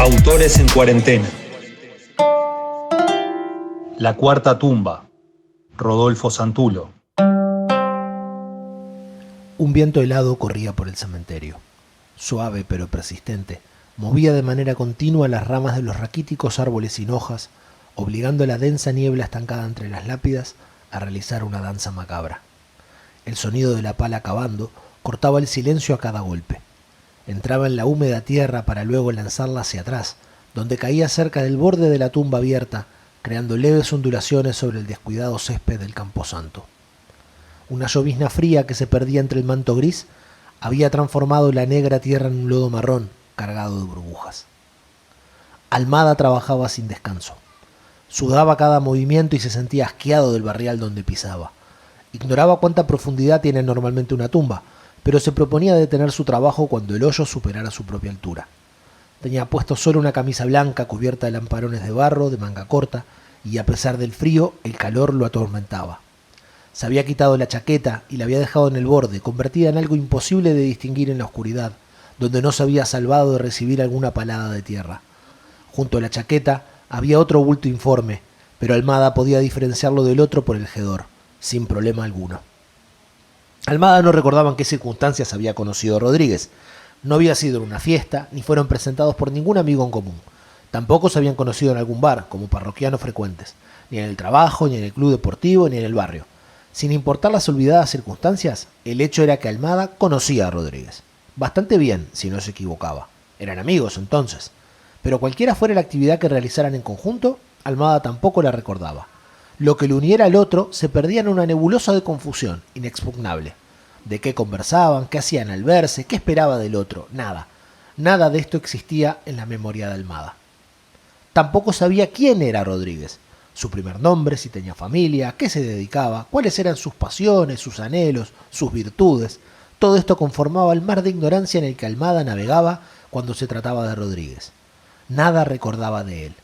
Autores en cuarentena. La cuarta tumba. Rodolfo Santulo. Un viento helado corría por el cementerio. Suave pero persistente, movía de manera continua las ramas de los raquíticos árboles sin hojas, obligando a la densa niebla estancada entre las lápidas a realizar una danza macabra. El sonido de la pala cavando cortaba el silencio a cada golpe. Entraba en la húmeda tierra para luego lanzarla hacia atrás, donde caía cerca del borde de la tumba abierta, creando leves ondulaciones sobre el descuidado césped del camposanto. Una llovizna fría que se perdía entre el manto gris había transformado la negra tierra en un lodo marrón cargado de burbujas. Almada trabajaba sin descanso. Sudaba cada movimiento y se sentía asqueado del barrial donde pisaba. Ignoraba cuánta profundidad tiene normalmente una tumba, pero se proponía detener su trabajo cuando el hoyo superara su propia altura. Tenía puesto solo una camisa blanca cubierta de lamparones de barro, de manga corta, y a pesar del frío, el calor lo atormentaba. Se había quitado la chaqueta y la había dejado en el borde, convertida en algo imposible de distinguir en la oscuridad, donde no se había salvado de recibir alguna palada de tierra. Junto a la chaqueta había otro bulto informe, pero Almada podía diferenciarlo del otro por el jedor, sin problema alguno. Almada no recordaba en qué circunstancias había conocido a Rodríguez. No había sido en una fiesta, ni fueron presentados por ningún amigo en común. Tampoco se habían conocido en algún bar, como parroquianos frecuentes, ni en el trabajo, ni en el club deportivo, ni en el barrio. Sin importar las olvidadas circunstancias, el hecho era que Almada conocía a Rodríguez. Bastante bien, si no se equivocaba. Eran amigos entonces. Pero cualquiera fuera la actividad que realizaran en conjunto, Almada tampoco la recordaba. Lo que le uniera al otro se perdía en una nebulosa de confusión, inexpugnable. De qué conversaban, qué hacían al verse, qué esperaba del otro, nada. Nada de esto existía en la memoria de Almada. Tampoco sabía quién era Rodríguez, su primer nombre, si tenía familia, a qué se dedicaba, cuáles eran sus pasiones, sus anhelos, sus virtudes. Todo esto conformaba el mar de ignorancia en el que Almada navegaba cuando se trataba de Rodríguez. Nada recordaba de él.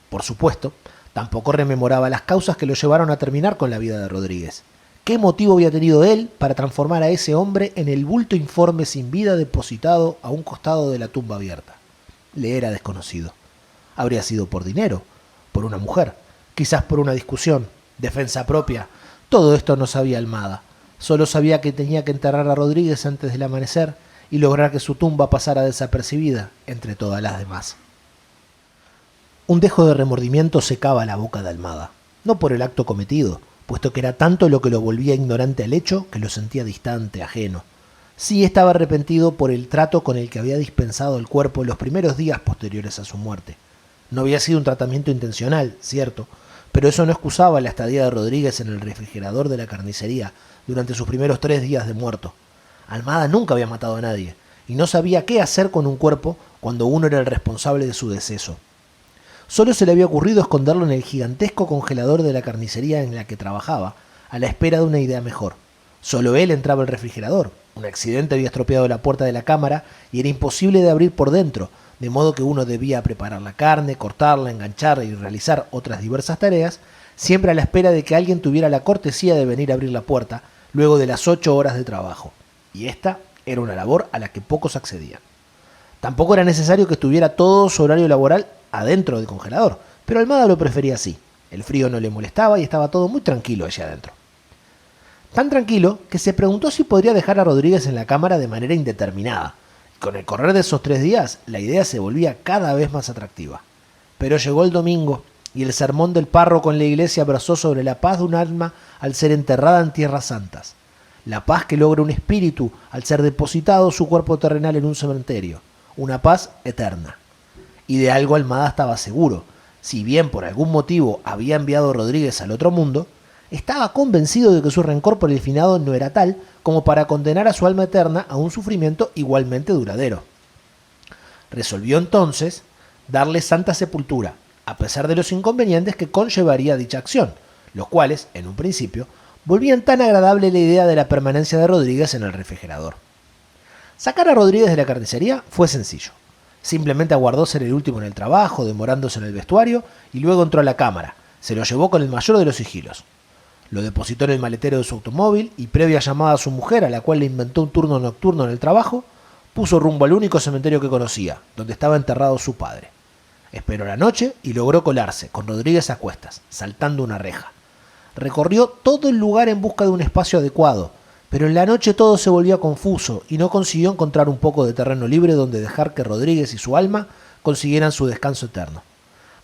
Por supuesto, tampoco rememoraba las causas que lo llevaron a terminar con la vida de Rodríguez. ¿Qué motivo había tenido él para transformar a ese hombre en el bulto informe sin vida depositado a un costado de la tumba abierta? Le era desconocido. Habría sido por dinero, por una mujer, quizás por una discusión, defensa propia. Todo esto no sabía Almada. Solo sabía que tenía que enterrar a Rodríguez antes del amanecer y lograr que su tumba pasara desapercibida entre todas las demás. Un dejo de remordimiento secaba la boca de Almada, no por el acto cometido, puesto que era tanto lo que lo volvía ignorante al hecho que lo sentía distante, ajeno. Sí estaba arrepentido por el trato con el que había dispensado el cuerpo en los primeros días posteriores a su muerte. No había sido un tratamiento intencional, cierto, pero eso no excusaba la estadía de Rodríguez en el refrigerador de la carnicería durante sus primeros 3 días de muerto. Almada nunca había matado a nadie, y no sabía qué hacer con un cuerpo cuando uno era el responsable de su deceso. Solo se le había ocurrido esconderlo en el gigantesco congelador de la carnicería en la que trabajaba, a la espera de una idea mejor. Solo él entraba al refrigerador. Un accidente había estropeado la puerta de la cámara y era imposible de abrir por dentro, de modo que uno debía preparar la carne, cortarla, engancharla y realizar otras diversas tareas, siempre a la espera de que alguien tuviera la cortesía de venir a abrir la puerta luego de las 8 horas de trabajo. Y esta era una labor a la que pocos accedían. Tampoco era necesario que estuviera todo su horario laboral adentro del congelador, pero Almada lo prefería así. El frío no le molestaba y estaba todo muy tranquilo allá adentro. Tan tranquilo que se preguntó si podría dejar a Rodríguez en la cámara de manera indeterminada. Con el correr de esos 3 días, la idea se volvía cada vez más atractiva. Pero llegó el domingo y el sermón del párroco en la iglesia versó sobre la paz de un alma al ser enterrada en tierras santas. La paz que logra un espíritu al ser depositado su cuerpo terrenal en un cementerio. Una paz eterna. Y de algo Almada estaba seguro. Si bien por algún motivo había enviado a Rodríguez al otro mundo, estaba convencido de que su rencor por el finado no era tal como para condenar a su alma eterna a un sufrimiento igualmente duradero. Resolvió entonces darle santa sepultura, a pesar de los inconvenientes que conllevaría dicha acción, los cuales, en un principio, volvían tan agradable la idea de la permanencia de Rodríguez en el refrigerador. Sacar a Rodríguez de la carnicería fue sencillo. Simplemente aguardó ser el último en el trabajo, demorándose en el vestuario, y luego entró a la cámara. Se lo llevó con el mayor de los sigilos. Lo depositó en el maletero de su automóvil y, previa llamada a su mujer, a la cual le inventó un turno nocturno en el trabajo, puso rumbo al único cementerio que conocía, donde estaba enterrado su padre. Esperó la noche y logró colarse, con Rodríguez a cuestas, saltando una reja. Recorrió todo el lugar en busca de un espacio adecuado, pero en la noche todo se volvía confuso y no consiguió encontrar un poco de terreno libre donde dejar que Rodríguez y su alma consiguieran su descanso eterno.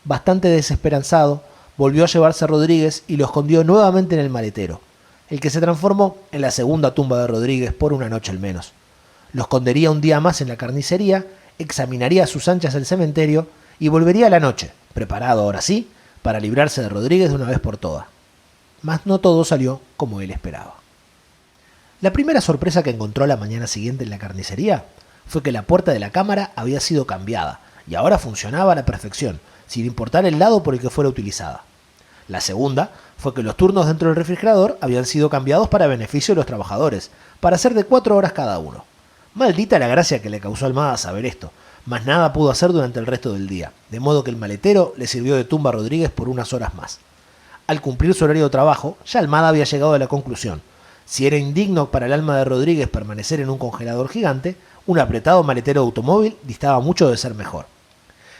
Bastante desesperanzado, volvió a llevarse a Rodríguez y lo escondió nuevamente en el maletero, el que se transformó en la segunda tumba de Rodríguez por una noche al menos. Lo escondería un día más en la carnicería, examinaría a sus anchas el cementerio y volvería a la noche, preparado ahora sí, para librarse de Rodríguez de una vez por todas. Mas no todo salió como él esperaba. La primera sorpresa que encontró la mañana siguiente en la carnicería fue que la puerta de la cámara había sido cambiada y ahora funcionaba a la perfección, sin importar el lado por el que fuera utilizada. La segunda fue que los turnos dentro del refrigerador habían sido cambiados para beneficio de los trabajadores, para ser de 4 horas cada uno. Maldita la gracia que le causó a Almada saber esto, mas nada pudo hacer durante el resto del día, de modo que el maletero le sirvió de tumba a Rodríguez por unas horas más. Al cumplir su horario de trabajo, ya Almada había llegado a la conclusión: si era indigno para el alma de Rodríguez permanecer en un congelador gigante, un apretado maletero de automóvil distaba mucho de ser mejor.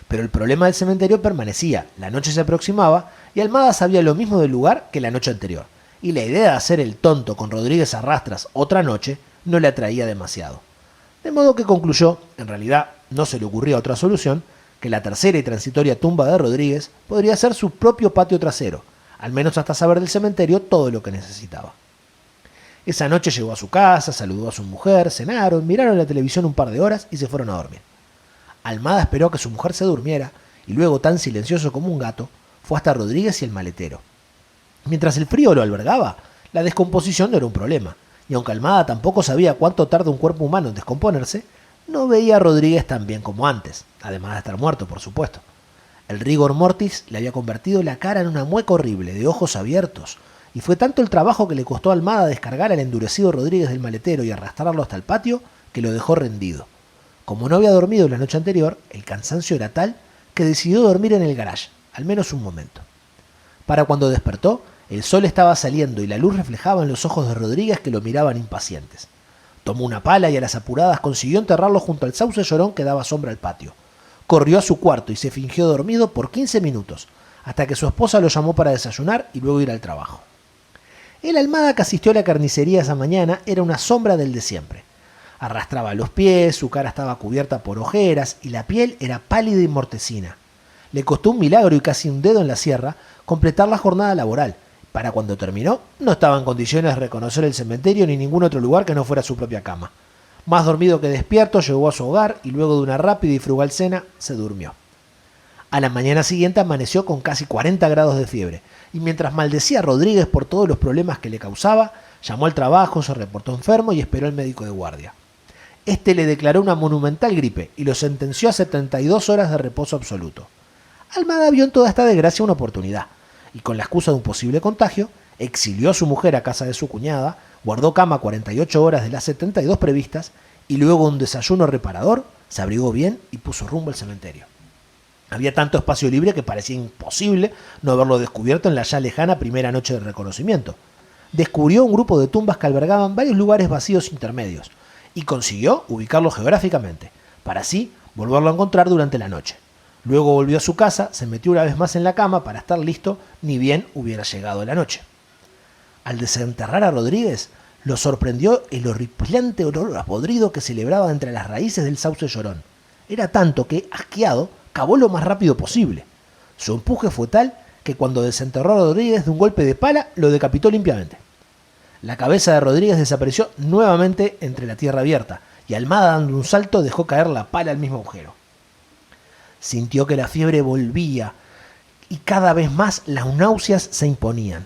Pero el problema del cementerio permanecía, la noche se aproximaba y Almada sabía lo mismo del lugar que la noche anterior, y la idea de hacer el tonto con Rodríguez a rastras otra noche no le atraía demasiado. De modo que concluyó, en realidad no se le ocurría otra solución, que la tercera y transitoria tumba de Rodríguez podría ser su propio patio trasero, al menos hasta saber del cementerio todo lo que necesitaba. Esa noche llegó a su casa, saludó a su mujer, cenaron, miraron la televisión un par de horas y se fueron a dormir. Almada esperó a que su mujer se durmiera y luego, tan silencioso como un gato, fue hasta Rodríguez y el maletero. Mientras el frío lo albergaba, la descomposición no era un problema, y aunque Almada tampoco sabía cuánto tarda un cuerpo humano en descomponerse, no veía a Rodríguez tan bien como antes, además de estar muerto, por supuesto. El rigor mortis le había convertido la cara en una mueca horrible, de ojos abiertos, y fue tanto el trabajo que le costó a Almada descargar al endurecido Rodríguez del maletero y arrastrarlo hasta el patio, que lo dejó rendido. Como no había dormido la noche anterior, el cansancio era tal que decidió dormir en el garage, al menos un momento. Para cuando despertó, el sol estaba saliendo y la luz reflejaba en los ojos de Rodríguez, que lo miraban impacientes. Tomó una pala y a las apuradas consiguió enterrarlo junto al sauce llorón que daba sombra al patio. Corrió a su cuarto y se fingió dormido por 15 minutos, hasta que su esposa lo llamó para desayunar y luego ir al trabajo. El Almada que asistió a la carnicería esa mañana era una sombra del de siempre. Arrastraba los pies, su cara estaba cubierta por ojeras y la piel era pálida y mortecina. Le costó un milagro y casi un dedo en la sierra completar la jornada laboral. Para cuando terminó, no estaba en condiciones de reconocer el cementerio ni ningún otro lugar que no fuera su propia cama. Más dormido que despierto, llegó a su hogar y luego de una rápida y frugal cena, se durmió. A la mañana siguiente amaneció con casi 40 grados de fiebre, y mientras maldecía a Rodríguez por todos los problemas que le causaba, llamó al trabajo, se reportó enfermo y esperó al médico de guardia. Este le declaró una monumental gripe y lo sentenció a 72 horas de reposo absoluto. Almada vio en toda esta desgracia una oportunidad, y con la excusa de un posible contagio, exilió a su mujer a casa de su cuñada, guardó cama 48 horas de las 72 previstas, y luego de un desayuno reparador, se abrigó bien y puso rumbo al cementerio. Había tanto espacio libre que parecía imposible no haberlo descubierto en la ya lejana primera noche de reconocimiento. Descubrió un grupo de tumbas que albergaban varios lugares vacíos intermedios, y consiguió ubicarlo geográficamente, para así volverlo a encontrar durante la noche. Luego volvió a su casa, se metió una vez más en la cama para estar listo, ni bien hubiera llegado la noche. Al desenterrar a Rodríguez, lo sorprendió el horripilante olor a podrido que se libraba entre las raíces del sauce llorón. Era tanto que, asqueado, cavó lo más rápido posible. Su empuje fue tal que cuando desenterró a Rodríguez de un golpe de pala, lo decapitó limpiamente. La cabeza de Rodríguez desapareció nuevamente entre la tierra abierta, y Almada, dando un salto, dejó caer la pala al mismo agujero. Sintió que la fiebre volvía, y cada vez más las náuseas se imponían.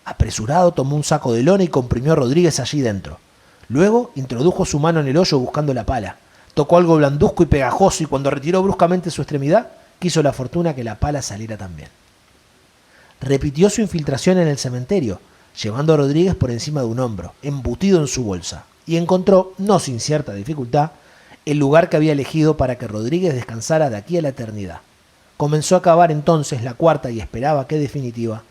Apresurado, tomó un saco de lona y comprimió a Rodríguez allí dentro. Luego introdujo su mano en el hoyo buscando la pala. Tocó algo blanduzco y pegajoso, y cuando retiró bruscamente su extremidad, quiso la fortuna que la pala saliera también. Repitió su infiltración en el cementerio, llevando a Rodríguez por encima de un hombro, embutido en su bolsa, y encontró, no sin cierta dificultad, el lugar que había elegido para que Rodríguez descansara de aquí a la eternidad. Comenzó a cavar entonces la cuarta y esperaba que definitiva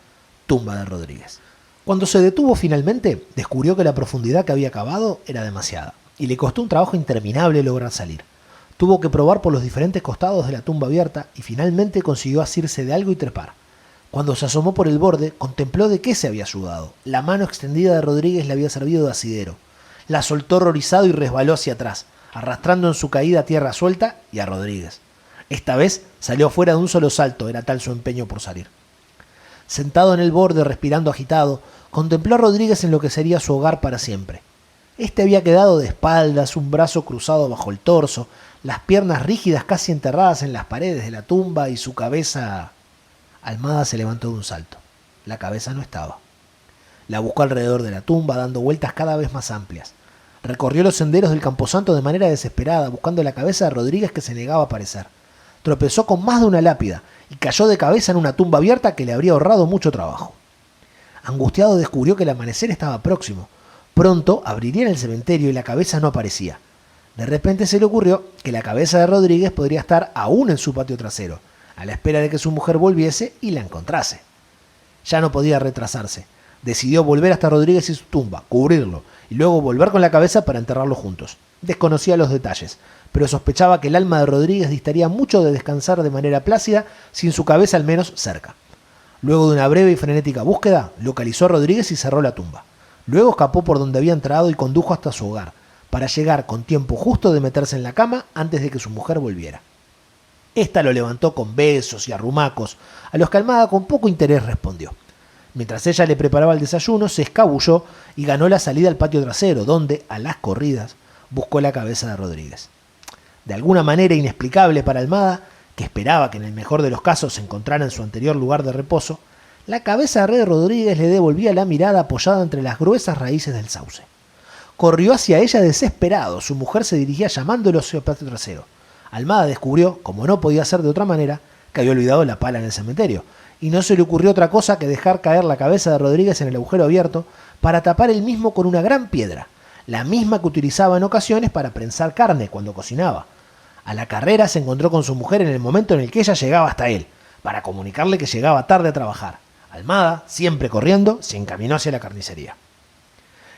tumba de Rodríguez. Cuando se detuvo finalmente, descubrió que la profundidad que había cavado era demasiada, y le costó un trabajo interminable lograr salir. Tuvo que probar por los diferentes costados de la tumba abierta y finalmente consiguió asirse de algo y trepar. Cuando se asomó por el borde, contempló de qué se había ayudado. La mano extendida de Rodríguez le había servido de asidero. La soltó horrorizado y resbaló hacia atrás, arrastrando en su caída a tierra suelta y a Rodríguez. Esta vez salió fuera de un solo salto, era tal su empeño por salir. Sentado en el borde, respirando agitado, contempló a Rodríguez en lo que sería su hogar para siempre. Este había quedado de espaldas, un brazo cruzado bajo el torso, las piernas rígidas casi enterradas en las paredes de la tumba y su cabeza... Almada se levantó de un salto. La cabeza no estaba. La buscó alrededor de la tumba, dando vueltas cada vez más amplias. Recorrió los senderos del camposanto de manera desesperada, buscando la cabeza de Rodríguez que se negaba a aparecer. Tropezó con más de una lápida y cayó de cabeza en una tumba abierta que le habría ahorrado mucho trabajo. Angustiado descubrió que el amanecer estaba próximo. Pronto abrirían el cementerio y la cabeza no aparecía. De repente se le ocurrió que la cabeza de Rodríguez podría estar aún en su patio trasero, a la espera de que su mujer volviese y la encontrase. Ya no podía retrasarse. Decidió volver hasta Rodríguez y su tumba, cubrirlo, y luego volver con la cabeza para enterrarlo juntos. Desconocía los detalles, pero sospechaba que el alma de Rodríguez distaría mucho de descansar de manera plácida sin su cabeza al menos cerca. Luego de una breve y frenética búsqueda, localizó a Rodríguez y cerró la tumba. Luego escapó por donde había entrado y condujo hasta su hogar, para llegar con tiempo justo de meterse en la cama antes de que su mujer volviera. Esta lo levantó con besos y arrumacos, a los que Almada con poco interés respondió. Mientras ella le preparaba el desayuno, se escabulló y ganó la salida al patio trasero, donde, a las corridas, buscó la cabeza de Rodríguez. De alguna manera inexplicable para Almada, que esperaba que en el mejor de los casos se encontrara en su anterior lugar de reposo, la cabeza de Rodríguez le devolvía la mirada apoyada entre las gruesas raíces del sauce. Corrió hacia ella desesperado. Su mujer se dirigía llamándolo hacia el patio trasero. Almada descubrió, como no podía ser de otra manera, que había olvidado la pala en el cementerio, y no se le ocurrió otra cosa que dejar caer la cabeza de Rodríguez en el agujero abierto para tapar el mismo con una gran piedra, la misma que utilizaba en ocasiones para prensar carne cuando cocinaba. A la carrera se encontró con su mujer en el momento en el que ella llegaba hasta él, para comunicarle que llegaba tarde a trabajar. Almada, siempre corriendo, se encaminó hacia la carnicería.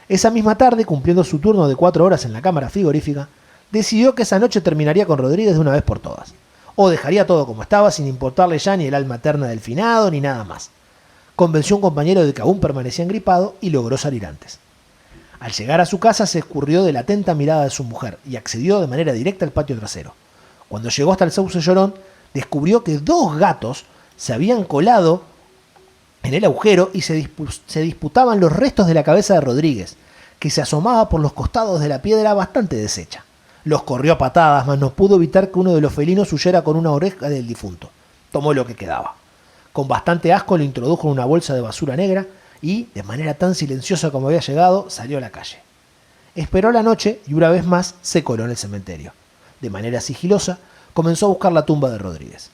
Esa misma tarde, cumpliendo su turno de 4 horas en la cámara frigorífica, decidió que esa noche terminaría con Rodríguez de una vez por todas. O dejaría todo como estaba sin importarle ya ni el alma eterna del finado ni nada más. Convenció a un compañero de que aún permanecía engripado y logró salir antes. Al llegar a su casa se escurrió de la atenta mirada de su mujer y accedió de manera directa al patio trasero. Cuando llegó hasta el sauce llorón, descubrió que 2 gatos se habían colado en el agujero y se disputaban los restos de la cabeza de Rodríguez, que se asomaba por los costados de la piedra bastante deshecha. Los corrió a patadas, mas no pudo evitar que uno de los felinos huyera con una oreja del difunto. Tomó lo que quedaba. Con bastante asco lo introdujo en una bolsa de basura negra y, de manera tan silenciosa como había llegado, salió a la calle. Esperó la noche y una vez más se coló en el cementerio. De manera sigilosa, comenzó a buscar la tumba de Rodríguez.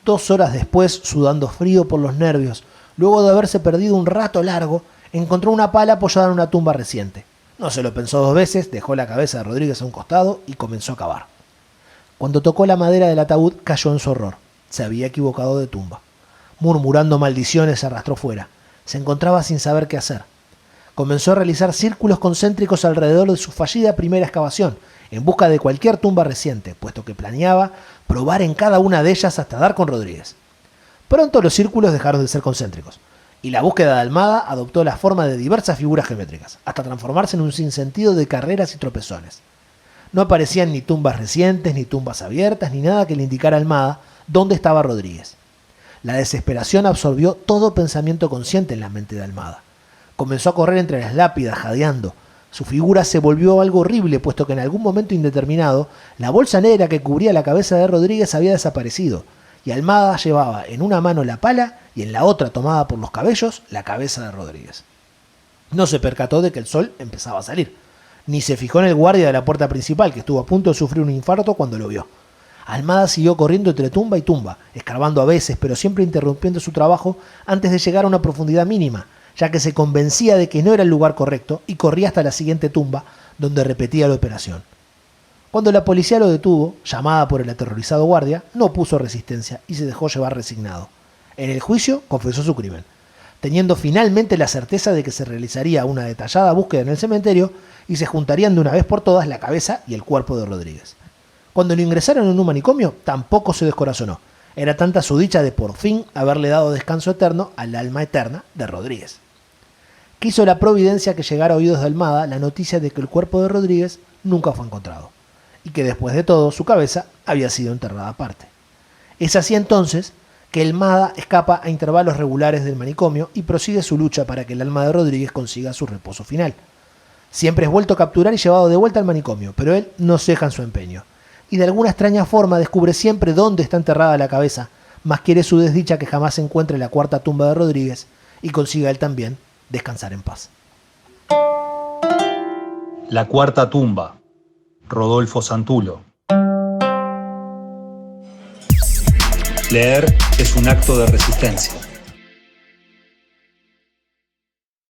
2 horas después, sudando frío por los nervios, luego de haberse perdido un rato largo, encontró una pala apoyada en una tumba reciente. No se lo pensó 2 veces, dejó la cabeza de Rodríguez a un costado y comenzó a cavar. Cuando tocó la madera del ataúd, cayó en su horror. Se había equivocado de tumba. Murmurando maldiciones, se arrastró fuera. Se encontraba sin saber qué hacer. Comenzó a realizar círculos concéntricos alrededor de su fallida primera excavación, en busca de cualquier tumba reciente, puesto que planeaba probar en cada una de ellas hasta dar con Rodríguez. Pronto los círculos dejaron de ser concéntricos, y la búsqueda de Almada adoptó la forma de diversas figuras geométricas, hasta transformarse en un sinsentido de carreras y tropezones. No aparecían ni tumbas recientes, ni tumbas abiertas, ni nada que le indicara a Almada dónde estaba Rodríguez. La desesperación absorbió todo pensamiento consciente en la mente de Almada. Comenzó a correr entre las lápidas, jadeando. Su figura se volvió algo horrible, puesto que en algún momento indeterminado, la bolsa negra que cubría la cabeza de Rodríguez había desaparecido, y Almada llevaba en una mano la pala y en la otra, tomada por los cabellos, la cabeza de Rodríguez. No se percató de que el sol empezaba a salir, ni se fijó en el guardia de la puerta principal, que estuvo a punto de sufrir un infarto cuando lo vio. Almada siguió corriendo entre tumba y tumba, escarbando a veces, pero siempre interrumpiendo su trabajo antes de llegar a una profundidad mínima, ya que se convencía de que no era el lugar correcto y corría hasta la siguiente tumba, donde repetía la operación. Cuando la policía lo detuvo, llamada por el aterrorizado guardia, no puso resistencia y se dejó llevar resignado. En el juicio confesó su crimen, teniendo finalmente la certeza de que se realizaría una detallada búsqueda en el cementerio y se juntarían de una vez por todas la cabeza y el cuerpo de Rodríguez. Cuando lo ingresaron en un manicomio, tampoco se descorazonó. Era tanta su dicha de por fin haberle dado descanso eterno al alma eterna de Rodríguez. Quiso la providencia que llegara a oídos de Almada la noticia de que el cuerpo de Rodríguez nunca fue encontrado, y que después de todo su cabeza había sido enterrada aparte. Es así entonces que Almada escapa a intervalos regulares del manicomio y prosigue su lucha para que el alma de Rodríguez consiga su reposo final. Siempre es vuelto a capturar y llevado de vuelta al manicomio, pero él no ceja en su empeño, y de alguna extraña forma descubre siempre dónde está enterrada la cabeza, mas quiere su desdicha que jamás encuentre la cuarta tumba de Rodríguez y consiga él también descansar en paz. La cuarta tumba, Rodolfo Santulo. Leer es un acto de resistencia.